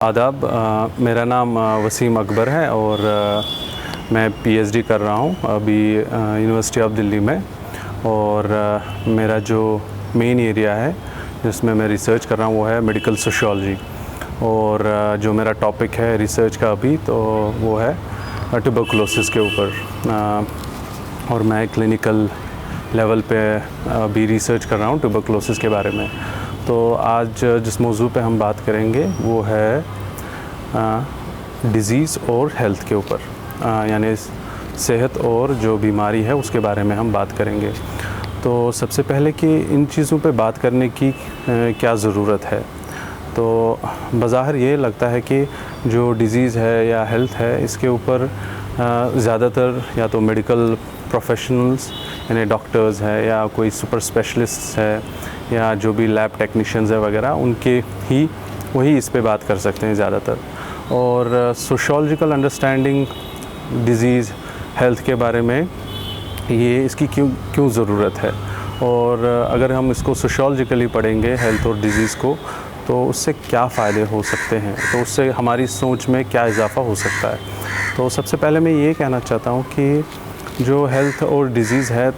आदाब। मेरा नाम वसीम अकबर है और मैं पीएचडी कर रहा हूँ अभी यूनिवर्सिटी ऑफ दिल्ली में। और मेरा जो मेन एरिया है जिसमें मैं रिसर्च कर रहा हूँ वो है मेडिकल सोशियोलॉजी। और जो मेरा टॉपिक है रिसर्च का अभी तो वो है ट्यूबरकुलोसिस के ऊपर। और मैं क्लिनिकल लेवल पे अभी रिसर्च कर रहा हूँ ट्यूबरकुलोसिस के बारे में। तो आज जिस मौजू पे हम बात करेंगे वो है डिज़ीज़ और हेल्थ के ऊपर, यानी सेहत और जो बीमारी है उसके बारे में हम बात करेंगे। तो सबसे पहले कि इन चीज़ों पे बात करने की क्या ज़रूरत है, तो बज़ाहिर ये लगता है कि जो डिज़ीज़ है या हेल्थ है इसके ऊपर ज़्यादातर या तो मेडिकल प्रोफेशनल्स यानी डॉक्टर्स है या कोई सुपर स्पेशलिस्ट है या जो भी लैब टेक्नीशियंस है वगैरह उनके ही वही इस पे बात कर सकते हैं ज़्यादातर। और सोशियोलॉजिकल अंडरस्टैंडिंग डिज़ीज़ हेल्थ के बारे में ये इसकी क्यों ज़रूरत है, और अगर हम इसको सोशियोलॉजिकली पढ़ेंगे हेल्थ और डिज़ीज़ को तो उससे क्या फ़ायदे हो सकते हैं, तो उससे हमारी सोच में क्या इजाफ़ा हो सकता है। तो सबसे पहले मैं ये कहना चाहता हूँ कि जो हेल्थ और डिज़ीज़ है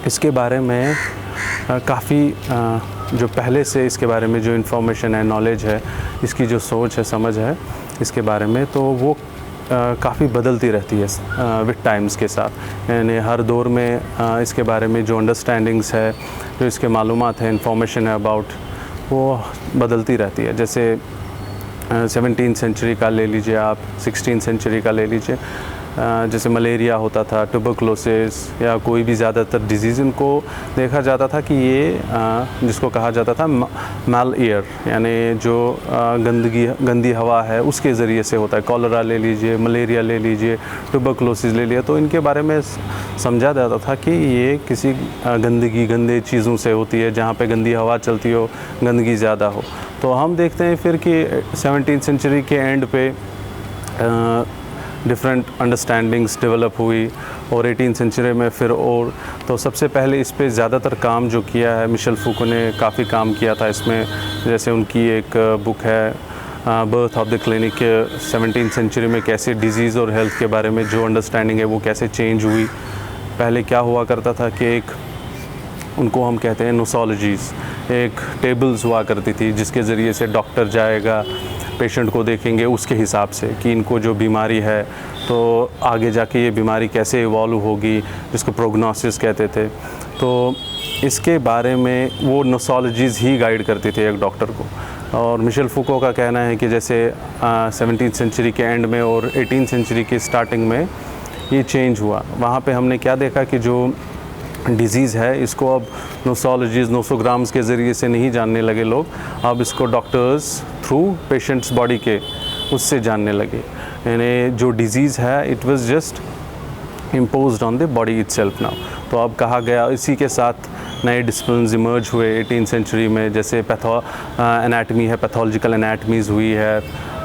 इसके बारे में काफ़ी जो पहले से इसके बारे में जो इन्फॉर्मेशन है, नॉलेज है, इसकी जो सोच है, समझ है इसके बारे में, तो वो काफ़ी बदलती रहती है विद टाइम्स के साथ। यानी हर दौर में इसके बारे में जो अंडरस्टैंडिंग्स है, जो इसके मालूमात है, इन्फॉर्मेशन है अबाउट, वो बदलती रहती है। जैसे 17th सेंचुरी का ले लीजिए आप, 16th सेंचुरी का ले लीजिए, जैसे मलेरिया होता था, ट्यूबरकुलोसिस या कोई भी ज़्यादातर डिज़ीज़, इनको देखा जाता था कि ये जिसको कहा जाता था मैल एयर, यानी जो गंदी हवा है उसके ज़रिए से होता है। कॉलरा ले लीजिए, मलेरिया ले लीजिए, ट्यूबरकुलोसिस ले लिया, तो इनके बारे में समझा जाता था कि ये किसी गंदे चीज़ों से होती है, जहाँ पे गंदी हवा चलती हो, गंदगी ज़्यादा हो। तो हम देखते हैं फिर कि 17th सेंचुरी के एंड पे डिफरेंट अंडरस्टैंडिंग्स डेवलप हुई और 18th सेंचुरी में फिर और। तो सबसे पहले इस पे ज़्यादातर काम जो किया है मिशेल फूको ने काफ़ी काम किया था इसमें। जैसे उनकी एक बुक है Birth of the Clinic, 17th century में कैसे डिज़ीज़ और हेल्थ के बारे में जो अंडरस्टैंडिंग है वो कैसे चेंज हुई। पहले क्या हुआ करता था कि एक उनको हम कहते हैं नोसोलॉजीज़, एक टेबल्स हुआ करती थी जिसके ज़रिए से डॉक्टर जाएगा, पेशेंट को देखेंगे उसके हिसाब से कि इनको जो बीमारी है तो आगे जाके ये बीमारी कैसे इवॉल्व होगी, जिसको प्रोग्नोसिस कहते थे। तो इसके बारे में वो नोसोलॉजीज़ ही गाइड करती थी एक डॉक्टर को। और मिशेल फूको का कहना है कि जैसे 17th सेंचुरी के एंड में और 18th सेंचुरी के स्टार्टिंग में ये चेंज हुआ। वहाँ पे हमने क्या देखा कि जो डिज़ीज़ है इसको अब नोसोलॉजीज़, नोसोग्राम्स के ज़रिए से नहीं जानने लगे लोग, अब इसको डॉक्टर्स थ्रू पेशेंट्स बॉडी के उससे जानने लगे। यानी जो डिज़ीज़ है it was just imposed on the body itself now. तो अब कहा गया, इसी के साथ नए डिसिप्लिन्स इमर्ज हुए 18th सेंचुरी में, जैसे एनाटमी है, पैथोलॉजिकल एनाटमीज़ हुई है,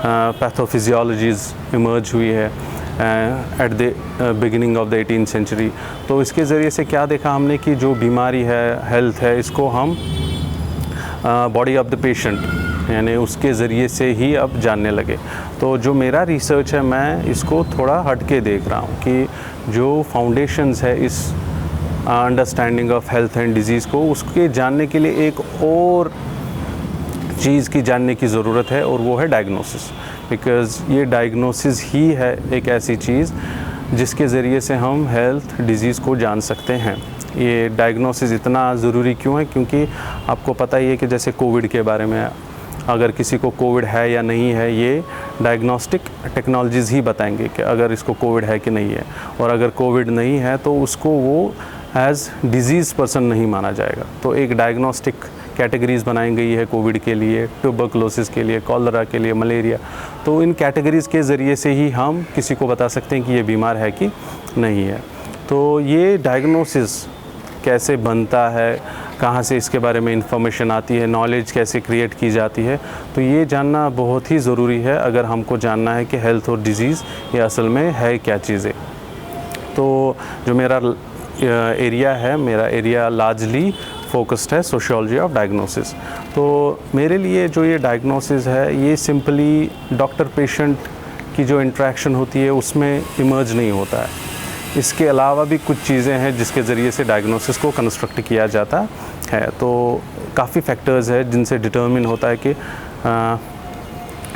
पैथोफिजियोलॉजीज़ इमर्ज हुई है at the beginning of the 18th century. तो इसके ज़रिए से क्या देखा हमने कि जो बीमारी है, हेल्थ है, इसको हम बॉडी ऑफ द पेशेंट यानी उसके ज़रिए से ही अब जानने लगे। तो जो मेरा रिसर्च है मैं इसको थोड़ा हट के देख रहा हूँ कि जो फाउंडेशंस है इस understanding of health and disease को, उसके जानने के लिए एक और चीज़ की जानने की ज़रूरत है और वो है डायग्नोसिस। बिकॉज़ ये डायग्नोसिस ही है एक ऐसी चीज़ जिसके ज़रिए से हम हेल्थ डिज़ीज़ को जान सकते हैं। ये डायग्नोसिस इतना ज़रूरी क्यों है, क्योंकि आपको पता ही है कि जैसे कोविड के बारे में, अगर किसी को कोविड है या नहीं है ये डायग्नोस्टिक टेक्नोलॉजीज़ ही बताएंगे कि अगर इसको कोविड है कि नहीं है। और अगर कोविड नहीं है तो उसको वो एज़ डिज़ीज़ पर्सन नहीं माना जाएगा। तो एक डायग्नोस्टिक कैटेगरीज़ बनाई गई है कोविड के लिए, ट्यूबरकुलोसिस के लिए, कॉलरा के लिए, मलेरिया। तो इन कैटेगरीज़ के ज़रिए से ही हम किसी को बता सकते हैं कि ये बीमार है कि नहीं है। तो ये डायग्नोसिस कैसे बनता है, कहाँ से इसके बारे में इंफॉर्मेशन आती है, नॉलेज कैसे क्रिएट की जाती है, तो ये जानना बहुत ही ज़रूरी है अगर हमको जानना है कि हेल्थ और डिज़ीज़ ये असल में है क्या चीज़ें। तो जो मेरा एरिया है, मेरा एरिया लार्जली फोकस्ड है सोशियोलॉजी ऑफ डायग्नोसिस। तो मेरे लिए जो ये डायग्नोसिस है ये सिंपली डॉक्टर पेशेंट की जो इंटरेक्शन होती है उसमें इमर्ज नहीं होता है। इसके अलावा भी कुछ चीज़ें हैं जिसके ज़रिए से डायग्नोसिस को कंस्ट्रक्ट किया जाता है। तो काफ़ी फैक्टर्स है जिनसे डिटर्मिन होता है कि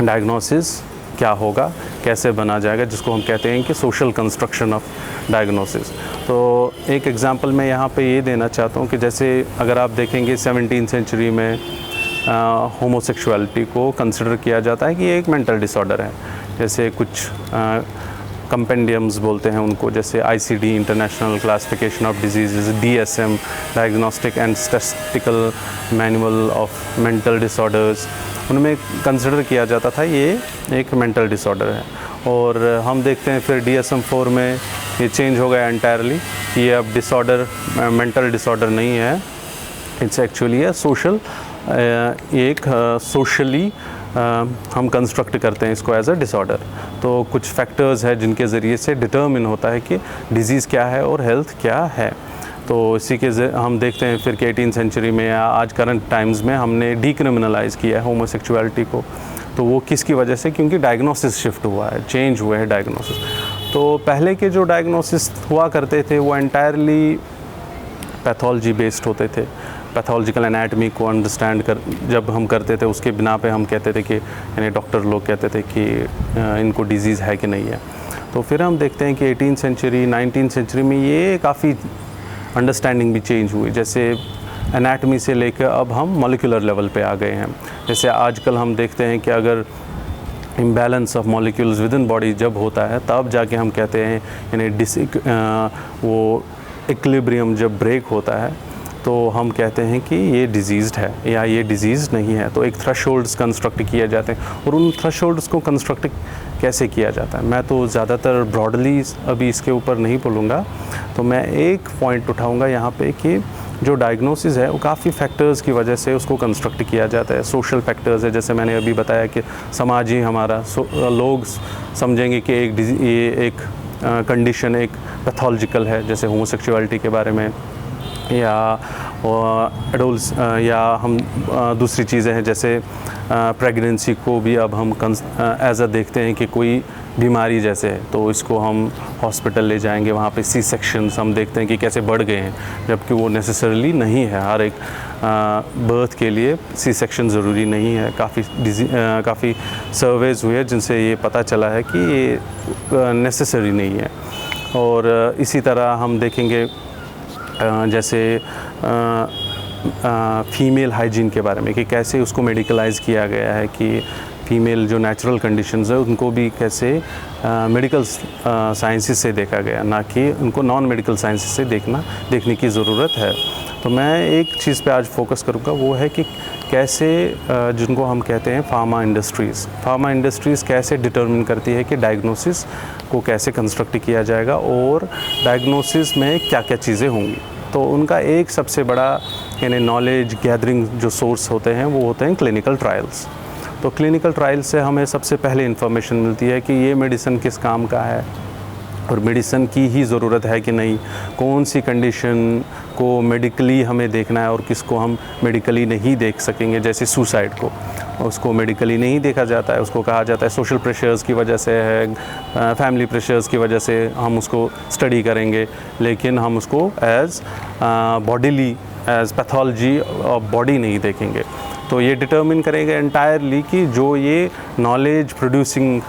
डायग्नोसिस क्या होगा, कैसे बना जाएगा, जिसको हम कहते हैं कि सोशल कंस्ट्रक्शन ऑफ डायग्नोसिस। तो एक एग्जांपल मैं यहाँ पे ये देना चाहता हूँ कि जैसे अगर आप देखेंगे 17वीं सेंचुरी में होमोसेक्सुअलिटी को कंसिडर किया जाता है कि ये एक मेंटल डिसऑर्डर है। जैसे कुछ कंपेंडियम्स बोलते हैं उनको, जैसे ICD international classification of disease, DSM diagnostic and statistical manual of mental disorders, उनमें कंसिडर किया जाता था ये एक मेंटल डिसऑर्डर है। और हम देखते हैं फिर DSM-4 में ये चेंज हो गया एंटायरली कि ये अब डिसऑर्डर मेंटल डिसऑर्डर नहीं है, इट्स एक्चुअली अ सोशल, एक सोशली हम कंस्ट्रक्ट करते हैं इसको एज अ डिसऑर्डर। तो कुछ फैक्टर्स है जिनके ज़रिए से डिटर्मिन होता है कि डिज़ीज़ क्या है और हेल्थ क्या है। तो इसी के हम देखते हैं फिर कि 18वीं सेंचुरी में या आज करंट टाइम्स में हमने डीक्रिमिनलाइज़ किया है होमोसेक्सुअलिटी को। तो वो किसकी वजह से? क्योंकि डायग्नोसिस शिफ्ट हुआ है, चेंज हुआ है डायग्नोसिस। तो पहले के जो डायग्नोसिस हुआ करते थे वो एंटायरली पैथोलॉजी बेस्ड होते थे। पैथोलॉजिकल एनाटमी को अंडरस्टैंड जब हम करते थे उसके बिना पे हम कहते थे कि यानी डॉक्टर लोग कहते थे कि इनको डिज़ीज़ है कि नहीं है। तो फिर हम देखते हैं कि 18वीं सेंचुरी 19वीं सेंचुरी में ये काफ़ी अंडरस्टैंडिंग भी चेंज हुई। जैसे एनाटमी से लेकर अब हम मॉलिक्यूलर लेवल पे आ गए हैं। जैसे आजकल हम देखते हैं कि अगर imbalance of molecules with in body जब होता है तब जाके हम कहते हैं यानी वो इक्विलिब्रियम जब ब्रेक होता है तो हम कहते हैं कि ये डिजीज़्ड है या ये डिजीज़ नहीं है। तो एक थ्रेशोल्ड्स कंस्ट्रक्ट किए जाते हैं और उन थ्रेशोल्ड्स को कंस्ट्रक्ट कैसे किया जाता है मैं तो ज़्यादातर ब्रॉडली अभी इसके ऊपर नहीं बोलूँगा। तो मैं एक पॉइंट उठाऊँगा यहाँ पे कि जो डायग्नोसिस है वो काफ़ी फैक्टर्स की वजह से उसको कंस्ट्रक्ट किया जाता है। सोशल फैक्टर्स है, जैसे मैंने अभी बताया कि समाज ही हमारा लोग समझेंगे कि ये एक कंडीशन एक पैथोलॉजिकल है, जैसे होमोसेक्सुअलिटी के बारे में, या एडल्ट्स या हम दूसरी चीज़ें हैं जैसे प्रेगनेंसी को भी अब हम एज अ देखते हैं कि कोई बीमारी जैसे है तो इसको हम हॉस्पिटल ले जाएंगे, वहाँ पे सी सेक्शंस हम देखते हैं कि कैसे बढ़ गए हैं, जबकि वो नेसेसरली नहीं है। हर एक बर्थ के लिए सी सेक्शन ज़रूरी नहीं है। काफ़ी सर्वेज हुए जिनसे ये पता चला है कि ये नेसेसरी नहीं है। और इसी तरह हम देखेंगे जैसे फ़ीमेल हाइजीन के बारे में कि कैसे उसको मेडिकलाइज़ किया गया है कि फ़ीमेल जो नेचुरल कंडीशंस है उनको भी कैसे मेडिकल साइंसेस से देखा गया, ना कि उनको नॉन मेडिकल साइंसेस से देखने की ज़रूरत है। तो मैं एक चीज़ पे आज फोकस करूँगा, वो है कि कैसे जिनको हम कहते हैं फार्मा इंडस्ट्रीज़ कैसे डिटर्मिन करती है कि डायग्नोसिस को कैसे कंस्ट्रक्ट किया जाएगा और डायग्नोसिस में क्या क्या चीज़ें होंगी। तो उनका एक सबसे बड़ा यानी नॉलेज गैदरिंग जो सोर्स होते हैं वो होते हैं क्लिनिकल ट्रायल्स। तो क्लिनिकल ट्रायल से हमें सबसे पहले इन्फॉर्मेशन मिलती है कि ये मेडिसिन किस काम का है और मेडिसिन की ही ज़रूरत है कि नहीं, कौन सी कंडीशन को मेडिकली हमें देखना है और किसको हम मेडिकली नहीं देख सकेंगे। जैसे सुसाइड को उसको मेडिकली नहीं देखा जाता है, उसको कहा जाता है सोशल प्रेशर्स की वजह से है, फैमिली प्रेशर्स की वजह से हम उसको स्टडी करेंगे, लेकिन हम उसको as bodily as pathology of body नहीं देखेंगे। तो ये डिटर्मिन करेंगे एंटायरली कि जो ये नॉलेज प्रोड्यूसिंग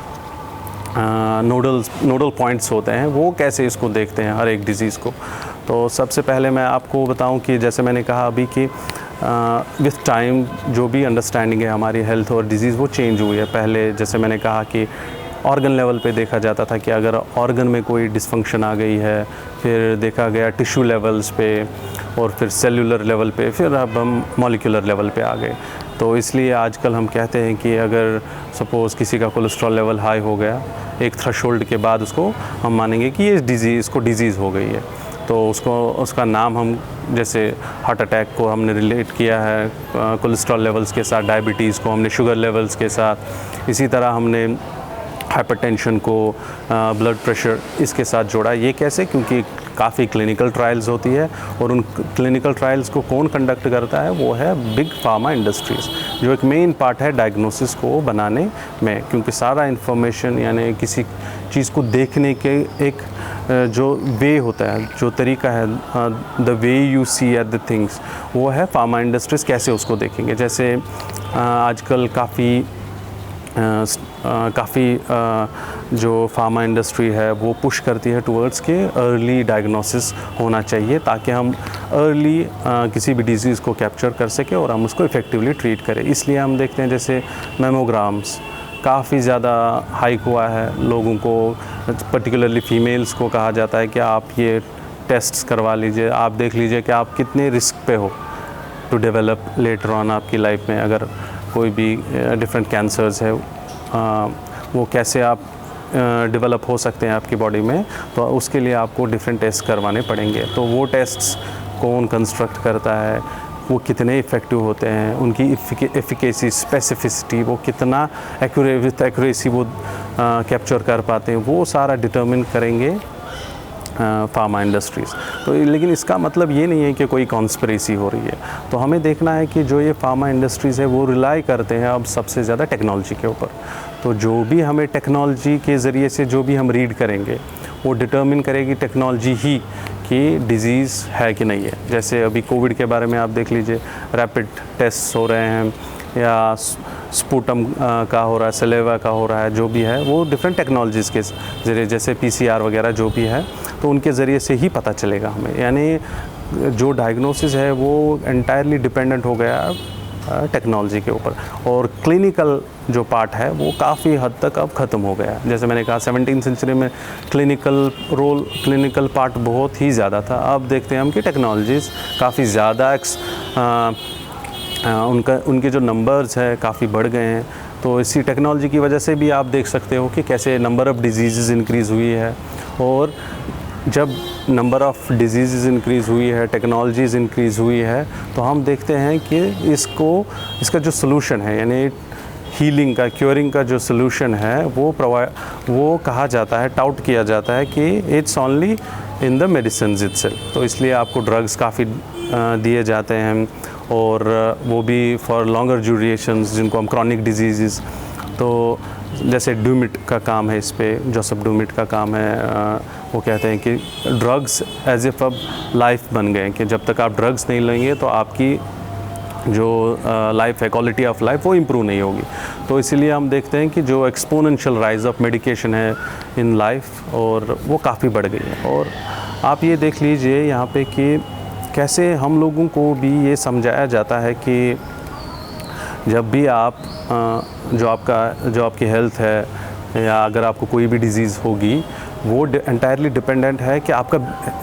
नोडल पॉइंट्स होते हैं वो कैसे इसको देखते हैं हर एक डिज़ीज़ को। तो सबसे पहले मैं आपको बताऊं कि जैसे मैंने कहा अभी कि विथ टाइम जो भी अंडरस्टैंडिंग है हमारी हेल्थ और डिज़ीज़ वो चेंज हुई है। पहले जैसे मैंने कहा कि ऑर्गन लेवल पे देखा जाता था कि अगर ऑर्गन में कोई डिसफंक्शन आ गई है, फिर देखा गया टिश्यू लेवल्स पे और फिर सेलुलर लेवल पे, फिर अब हम मॉलिक्यूलर लेवल पे आ गए। तो इसलिए आजकल हम कहते हैं कि अगर सपोज़ किसी का कोलेस्ट्रॉल लेवल हाई हो गया एक थ्रेशोल्ड के बाद उसको हम मानेंगे कि ये इसको डिज़ीज़ हो गई है। तो उसका नाम हम जैसे हार्ट अटैक को हमने रिलेट किया है कोलेस्ट्रॉल लेवल्स के साथ, डायबिटीज़ को हमने शुगर लेवल्स के साथ, इसी तरह हमने हाइपरटेंशन को ब्लड प्रेशर इसके साथ जोड़ा। ये कैसे? क्योंकि काफ़ी क्लिनिकल ट्रायल्स होती है, और उन क्लिनिकल ट्रायल्स को कौन कंडक्ट करता है, वो है बिग फार्मा इंडस्ट्रीज़, जो एक मेन पार्ट है डायग्नोसिस को बनाने में, क्योंकि सारा इन्फॉर्मेशन यानी किसी चीज़ को देखने के एक जो वे होता है, जो तरीका है, the way you see at the things, वो है फार्मा इंडस्ट्रीज़ कैसे उसको देखेंगे। जैसे आजकल काफ़ी जो फार्मा इंडस्ट्री है वो पुश करती है टुवर्ड्स के अर्ली डायग्नोसिस होना चाहिए, ताकि हम अर्ली किसी भी डिज़ीज़ को कैप्चर कर सकें और हम उसको इफ़ेक्टिवली ट्रीट करें। इसलिए हम देखते हैं जैसे मेमोग्राम्स काफ़ी ज़्यादा हाइक हुआ है, लोगों को पर्टिकुलरली फ़ीमेल्स को कहा जाता है कि आप ये टेस्ट्स करवा लीजिए, आप देख लीजिए कि आप कितने रिस्क पे हो टू डेवलप लेटर ऑन आपकी लाइफ में, अगर कोई भी डिफरेंट कैंसर्स है वो कैसे आप डेवलप हो सकते हैं आपकी बॉडी में, तो उसके लिए आपको डिफरेंट टेस्ट करवाने पड़ेंगे। तो वो टेस्ट्स कौन कंस्ट्रक्ट करता है, वो कितने इफ़ेक्टिव होते हैं, उनकी एफिकेसी, स्पेसिफिसिटी, वो कितना एक्यूरेसी वो कैप्चर कर पाते हैं, वो सारा डिटर्मिन करेंगे फार्मा इंडस्ट्रीज़। तो लेकिन इसका मतलब ये नहीं है कि कोई कॉन्स्पिरेसी हो रही है। तो हमें देखना है कि जो ये फार्मा इंडस्ट्रीज़ है वो रिलाई करते हैं अब सबसे ज़्यादा टेक्नोलॉजी के ऊपर। तो जो भी हमें टेक्नोलॉजी के ज़रिए से जो भी हम रीड करेंगे वो डिटर्मिन करेगी टेक्नोलॉजी ही कि डिज़ीज़ है कि नहीं है। जैसे अभी कोविड के बारे में आप देख लीजिए, रैपिड टेस्ट हो रहे हैं या स्पूटम का हो रहा है, सलेवा का हो रहा है, जो भी है वो डिफरेंट टेक्नोलॉजीज़ के ज़रिए, जैसे PCR वगैरह जो भी है, तो उनके ज़रिए से ही पता चलेगा हमें। यानी जो डायग्नोसिस है वो एंटायरली डिपेंडेंट हो गया टेक्नोलॉजी के ऊपर, और क्लिनिकल जो पार्ट है वो काफ़ी हद तक अब ख़त्म हो गया है। जैसे मैंने कहा 17वीं सेंचुरी में क्लिनिकल पार्ट बहुत ही ज़्यादा था। अब देखते हैं हम कि टेक्नोलॉजीज़ काफ़ी ज़्यादा उनके जो नंबर्स है काफ़ी बढ़ गए हैं। तो इसी टेक्नोलॉजी की वजह से भी आप देख सकते हो कि कैसे नंबर ऑफ़ डिजीज़ इंक्रीज़ हुई है, और जब नंबर ऑफ़ डिजीज़ इंक्रीज़ हुई है, टेक्नोलॉजीज़ इंक्रीज़ हुई है, तो हम देखते हैं कि इसका जो सलूशन है, यानी हीलिंग का, क्योरिंग का जो सलूशन है वो कहा जाता है, टाउट किया जाता है कि it's only in the medicines itself. तो इसलिए आपको ड्रग्स काफ़ी दिए जाते हैं, और वो भी फॉर लॉन्गर ड्यूरेशंस, जिनको हम क्रॉनिक डिजीज़। तो जैसे डूमिट का काम है इस पे, जोसेफ डूमिट का काम है, वो कहते हैं कि ड्रग्स एज इफ अब लाइफ बन गए, कि जब तक आप ड्रग्स नहीं लेंगे तो आपकी जो लाइफ है, क्वालिटी ऑफ लाइफ, वो इम्प्रूव नहीं होगी। तो इसीलिए हम देखते हैं कि जो एक्सपोनेंशियल राइज ऑफ मेडिकेशन है इन लाइफ, और वो काफ़ी बढ़ गई है। और आप ये देख लीजिए यहाँ पे कि कैसे हम लोगों को भी ये समझाया जाता है कि जब भी आप जो आपकी हेल्थ है, या अगर आपको कोई भी डिज़ीज़ होगी, वो एंटायरली डिपेंडेंट है कि आपका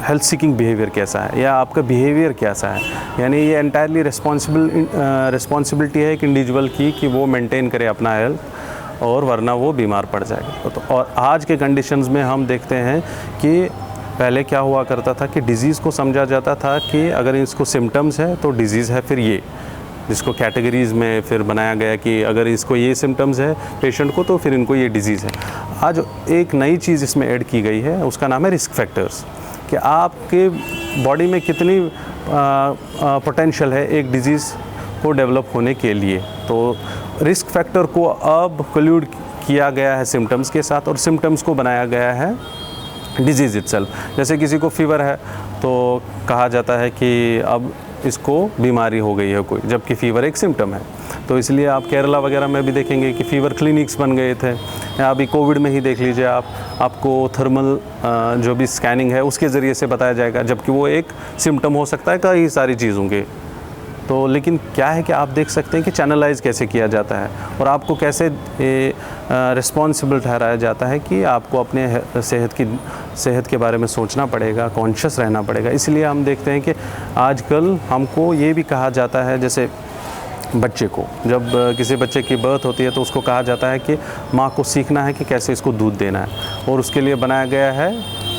हेल्थ सीकिंग बिहेवियर कैसा है, या आपका बिहेवियर कैसा है। यानी ये एंटायरली रिस्पॉन्सिबिलिटी है एक इंडिविजुअल की कि वो मेंटेन करे अपना हेल्थ, और वरना वो बीमार पड़ जाएगा। तो और आज के कंडीशंस में हम देखते हैं कि पहले क्या हुआ करता था कि डिज़ीज़ को समझा जाता था कि अगर इसको सिम्टम्स है तो डिज़ीज़ है, फिर ये जिसको कैटेगरीज़ में फिर बनाया गया कि अगर इसको ये सिम्टम्स है पेशेंट को, तो फिर इनको ये डिज़ीज़ है। आज एक नई चीज़ इसमें ऐड की गई है, उसका नाम है रिस्क फैक्टर्स, कि आपके बॉडी में कितनी पोटेंशियल है एक डिज़ीज़ को डेवलप होने के लिए। तो रिस्क फैक्टर को अब कल्यूड किया गया है सिम्टम्स के साथ, और सिम्टम्स को बनाया गया है डिज़ीज़ इटसेल्फ। जैसे किसी को फीवर है तो कहा जाता है कि अब इसको बीमारी हो गई है कोई, जबकि फ़ीवर एक सिम्टम है। तो इसलिए आप केरला वगैरह में भी देखेंगे कि फ़ीवर क्लिनिक्स बन गए थे, या अभी कोविड में ही देख लीजिए आपको थर्मल जो भी स्कैनिंग है उसके ज़रिए से बताया जाएगा, जबकि वो एक सिम्टम हो सकता है कई सारी चीज़ों के। तो लेकिन क्या है कि आप देख सकते हैं कि चैनलाइज कैसे किया जाता है, और आपको कैसे रिस्पॉन्सिबल ठहराया जाता है कि आपको अपने सेहत के बारे में सोचना पड़ेगा, कॉन्शियस रहना पड़ेगा। इसलिए हम देखते हैं कि आजकल हमको ये भी कहा जाता है, जैसे बच्चे को, जब किसी बच्चे की बर्थ होती है तो उसको कहा जाता है कि माँ को सीखना है कि कैसे इसको दूध देना है, और उसके लिए बनाया गया है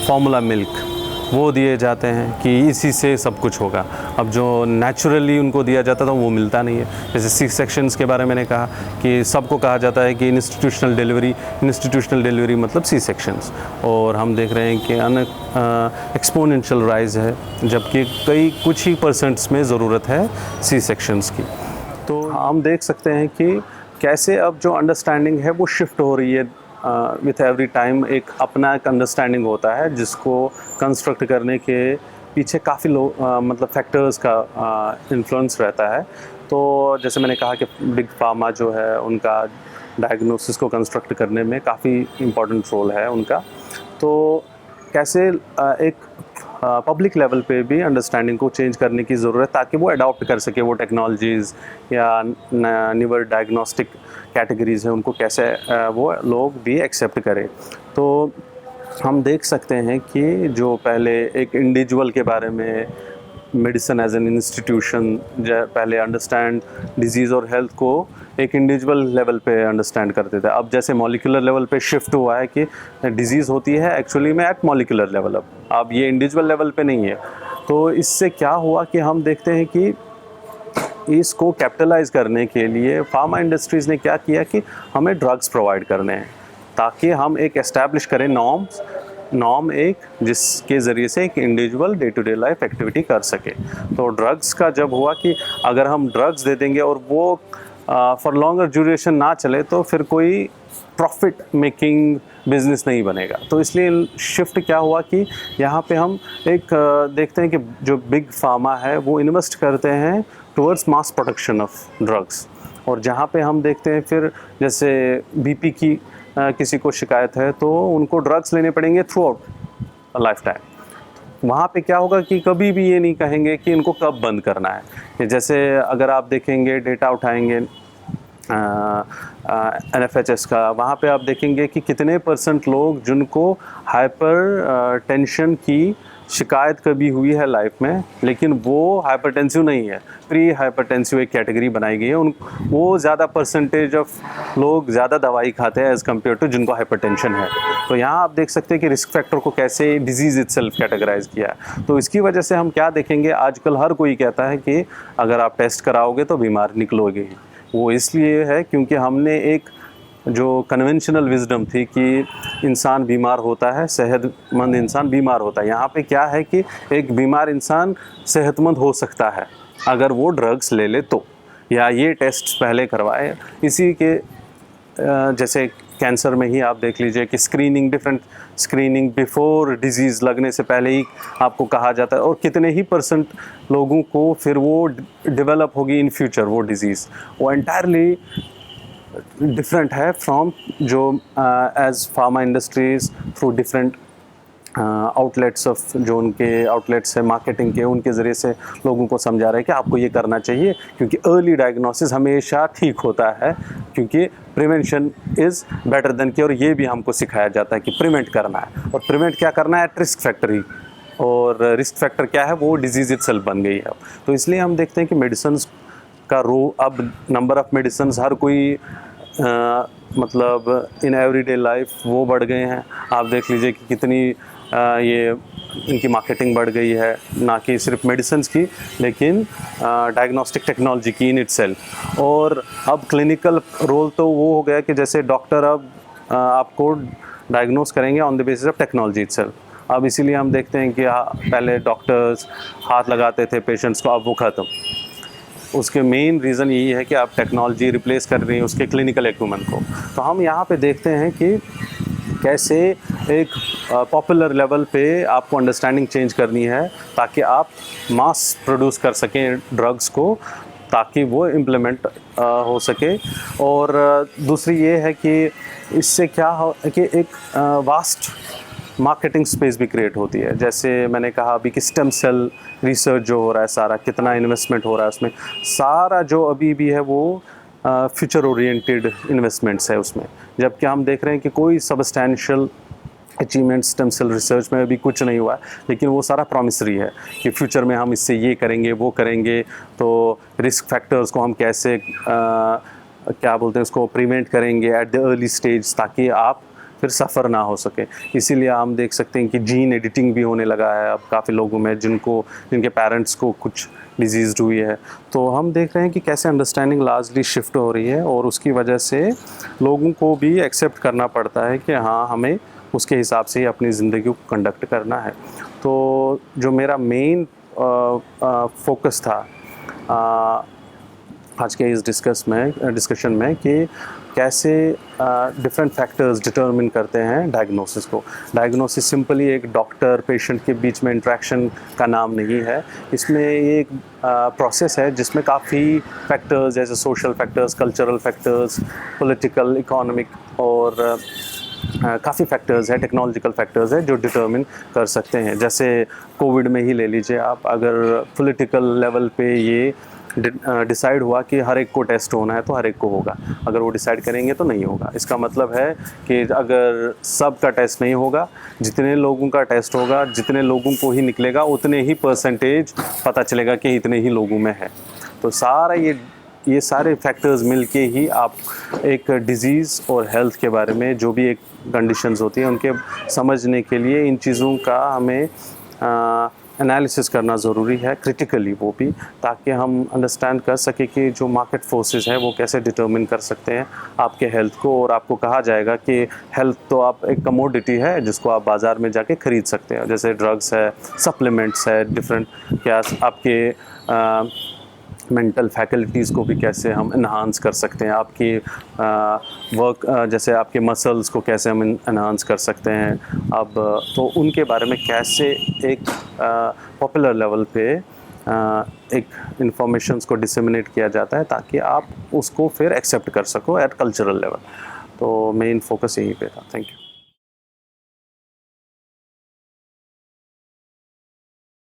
फॉर्मूला मिल्क। वो दिए जाते हैं कि इसी से सब कुछ होगा। अब जो नेचुरली उनको दिया जाता था वो मिलता नहीं है। जैसे सी सेक्शंस के बारे में मैंने कहा कि सबको कहा जाता है कि इंस्टीट्यूशनल डिलीवरी मतलब सी सेक्शंस, और हम देख रहे हैं कि एक्सपोनेंशियल राइज है, जबकि कुछ ही परसेंट्स में ज़रूरत है सी सेक्शंस की। तो हम देख सकते हैं कि कैसे अब जो अंडरस्टैंडिंग है वो शिफ्ट हो रही है विथ एवरी टाइम। एक अपना एक अंडरस्टैंडिंग होता है जिसको कंस्ट्रक्ट करने के पीछे काफ़ी मतलब फैक्टर्स का इन्फ्लुएंस रहता है। तो जैसे मैंने कहा कि बिग फार्मा जो है उनका डायग्नोसिस को कंस्ट्रक्ट करने में काफ़ी इम्पोर्टेंट रोल है उनका। तो कैसे एक पब्लिक लेवल पे भी अंडरस्टैंडिंग को चेंज करने की ज़रूरत है ताकि वो अडॉप्ट कर सके वो टेक्नोलॉजीज़ या न्यूअर डायग्नोस्टिक कैटेगरीज़ हैं, उनको कैसे वो लोग भी एक्सेप्ट करें। तो हम देख सकते हैं कि जो पहले एक इंडिविजुअल के बारे में मेडिसिन एज एन इंस्टीट्यूशन पहले अंडरस्टैंड डिजीज़ और हेल्थ को एक इंडिविजुअल लेवल पे अंडरस्टैंड करते थे। अब जैसे मॉलिक्यूलर लेवल पे शिफ्ट हुआ है कि डिजीज़ होती है एक्चुअली में एट मॉलिक्यूलर लेवल, अब ये इंडिविजुअल लेवल पे नहीं है। तो इससे क्या हुआ कि हम देखते हैं कि इसको कैपिटलाइज करने के लिए फार्मा इंडस्ट्रीज़ ने क्या किया कि हमें ड्रग्स प्रोवाइड करने हैं ताकि हम एक एस्टैब्लिश करें नॉर्म एक जिसके ज़रिए से एक individual day to day life activity कर सके। तो ड्रग्स का जब हुआ कि अगर हम ड्रग्स दे देंगे और वो फॉर लॉन्गर ड्यूरेशन ना चले तो फिर कोई प्रॉफिट मेकिंग बिजनेस नहीं बनेगा। तो इसलिए शिफ्ट क्या हुआ कि यहाँ पे हम एक देखते हैं कि जो बिग फार्मा है वो इन्वेस्ट करते हैं towards mass production of drugs, और जहाँ पे हम देखते हैं फिर जैसे बीपी की किसी को शिकायत है तो उनको ड्रग्स लेने पड़ेंगे थ्रू आउट लाइफ टाइम। वहाँ पे क्या होगा कि कभी भी ये नहीं कहेंगे कि इनको कब बंद करना है। जैसे अगर आप देखेंगे डेटा उठाएंगे NFHS का, वहाँ पे आप देखेंगे कि कितने % लोग जिनको हाइपर टेंशन की शिकायत कभी हुई है लाइफ में लेकिन वो हाइपरटेंसिव नहीं है, प्री हाइपरटेंसिव एक कैटेगरी बनाई गई है, वो ज़्यादा % ऑफ लोग ज़्यादा दवाई खाते हैं एज़ कम्पेयर टू जिनको हाइपरटेंशन है। तो यहाँ आप देख सकते हैं कि रिस्क फैक्टर को कैसे डिजीज़ इटसेल्फ कैटेगराइज किया है। तो इसकी वजह से हम क्या देखेंगे, आजकल हर कोई कहता है कि अगर आप टेस्ट कराओगे तो बीमार निकलोगे ही। वो इसलिए है क्योंकि हमने एक जो कन्वेंशनल विजडम थी कि इंसान बीमार होता है, सेहतमंद इंसान बीमार होता है। यहाँ पे क्या है कि एक बीमार इंसान सेहतमंद हो सकता है अगर वो ड्रग्स ले ले तो, या ये टेस्ट पहले करवाए। इसी के जैसे कैंसर में ही आप देख लीजिए कि डिफरेंट स्क्रीनिंग बिफोर डिजीज़ लगने से पहले ही आपको कहा जाता है, और कितने ही % लोगों को फिर वो डेवलप होगी इन फ्यूचर वो डिज़ीज़। वो एंटायरली डिफरेंट है फ्रॉम जो as pharma industries through different outlets of जो उनके आउटलेट्स है मार्केटिंग के, उनके ज़रिए से लोगों को समझा रहे हैं कि आपको ये करना चाहिए क्योंकि अर्ली डायग्नोसिस हमेशा ठीक होता है, क्योंकि prevention is better than cure. ये भी हमको सिखाया जाता है कि प्रिवेंट करना है, और प्रिवेंट क्या करना है एट रिस्क फैक्टर ही, और रिस्क फैक्टर क्या है वो डिजीज़ इटसेल्फ बन गई है। तो इसलिए हम देखते हैं कि मेडिसिन का अब नंबर ऑफ़ मेडिसिन हर कोई मतलब इन एवरीडे लाइफ वो बढ़ गए हैं। आप देख लीजिए कि कितनी ये इनकी मार्केटिंग बढ़ गई है, ना कि सिर्फ मेडिसिन्स की लेकिन डायग्नोस्टिक टेक्नोलॉजी की इन इटसेल्फ। और अब क्लिनिकल रोल तो वो हो गया कि जैसे डॉक्टर अब आपको डायग्नोस करेंगे on the basis of technology itself. अब इसीलिए हम देखते हैं कि पहले डॉक्टर्स हाथ लगाते थे पेशेंट्स को, अब वो ख़त्म। उसके मेन रीज़न यही है कि आप टेक्नोलॉजी रिप्लेस कर रही है उसके क्लिनिकल इक्विपमेंट को। तो हम यहाँ पे देखते हैं कि कैसे एक पॉपुलर लेवल पे आपको अंडरस्टैंडिंग चेंज करनी है ताकि आप मास प्रोड्यूस कर सकें ड्रग्स को, ताकि वो इम्प्लीमेंट हो सके। और दूसरी ये है कि इससे क्या हो कि एक वास्ट मार्केटिंग स्पेस भी क्रिएट होती है। जैसे मैंने कहा अभी कि स्टेम सेल रिसर्च जो हो रहा है, सारा कितना इन्वेस्टमेंट हो रहा है उसमें, सारा जो अभी भी है वो फ्यूचर ओरिएंटेड इन्वेस्टमेंट्स है उसमें। जबकि हम देख रहे हैं कि कोई सबस्टैंशियल अचीवमेंट स्टेम सेल रिसर्च में अभी कुछ नहीं हुआ है, लेकिन वो सारा प्रॉमिसरी है कि फ्यूचर में हम इससे ये करेंगे वो करेंगे। तो रिस्क फैक्टर्स को हम कैसे क्या बोलते हैं उसको प्रिवेंट करेंगे एट द अर्ली स्टेज, ताकि आप फिर सफ़र ना हो सके। इसीलिए हम देख सकते हैं कि जीन एडिटिंग भी होने लगा है अब काफ़ी लोगों में, जिनके पेरेंट्स को कुछ डिजीज़ हुई है। तो हम देख रहे हैं कि कैसे अंडरस्टैंडिंग लार्जली शिफ्ट हो रही है और उसकी वजह से लोगों को भी एक्सेप्ट करना पड़ता है कि हाँ, हमें उसके हिसाब से ही अपनी ज़िंदगी को कंडक्ट करना है। तो जो मेरा मेन फोकस था आज के इस डिस्कशन में कि कैसे डिफरेंट फैक्टर्स डिटरमिन करते हैं डायग्नोसिस को। डायग्नोसिस सिंपली एक डॉक्टर पेशेंट के बीच में इंटरेक्शन का नाम नहीं है। इसमें ये एक प्रोसेस है जिसमें काफ़ी फैक्टर्स जैसे social factors, cultural factors, political, economic और काफ़ी फैक्टर्स है, टेक्नोलॉजिकल फैक्टर्स है जो डिटरमिन कर सकते हैं। जैसे कोविड में ही ले लीजिए आप, अगर पॉलिटिकल लेवल पे ये डिसाइड हुआ कि हर एक को टेस्ट होना है तो हर एक को होगा, अगर वो डिसाइड करेंगे तो नहीं होगा। इसका मतलब है कि अगर सब का टेस्ट नहीं होगा, जितने लोगों का टेस्ट होगा, जितने लोगों को ही निकलेगा उतने ही परसेंटेज पता चलेगा कि इतने ही लोगों में है। तो सारा ये सारे फैक्टर्स मिलके ही आप एक डिज़ीज़ और हेल्थ के बारे में जो भी एक कंडीशंस होती हैं उनके समझने के लिए इन चीज़ों का हमें एनालिसिस करना ज़रूरी है, क्रिटिकली वो भी, ताकि हम अंडरस्टैंड कर सके कि जो मार्केट फोर्सेस हैं वो कैसे डिटरमिन कर सकते हैं आपके हेल्थ को। और आपको कहा जाएगा कि हेल्थ तो आप एक कमोडिटी है जिसको आप बाज़ार में जाके ख़रीद सकते हैं, जैसे ड्रग्स है, सप्लीमेंट्स है, डिफरेंट क्या आपके मेंटल फैकल्टीज़ को भी कैसे हम इन्हांस कर सकते हैं, आपकी वर्क जैसे आपके मसल्स को कैसे हम इन्हांस कर सकते हैं। अब तो उनके बारे में कैसे एक पॉपुलर लेवल पे एक इंफॉर्मेशंस को डिसेमिनेट किया जाता है ताकि आप उसको फिर एक्सेप्ट कर सको एट कल्चरल लेवल। तो मेन फोकस यहीं पे था। Thank you.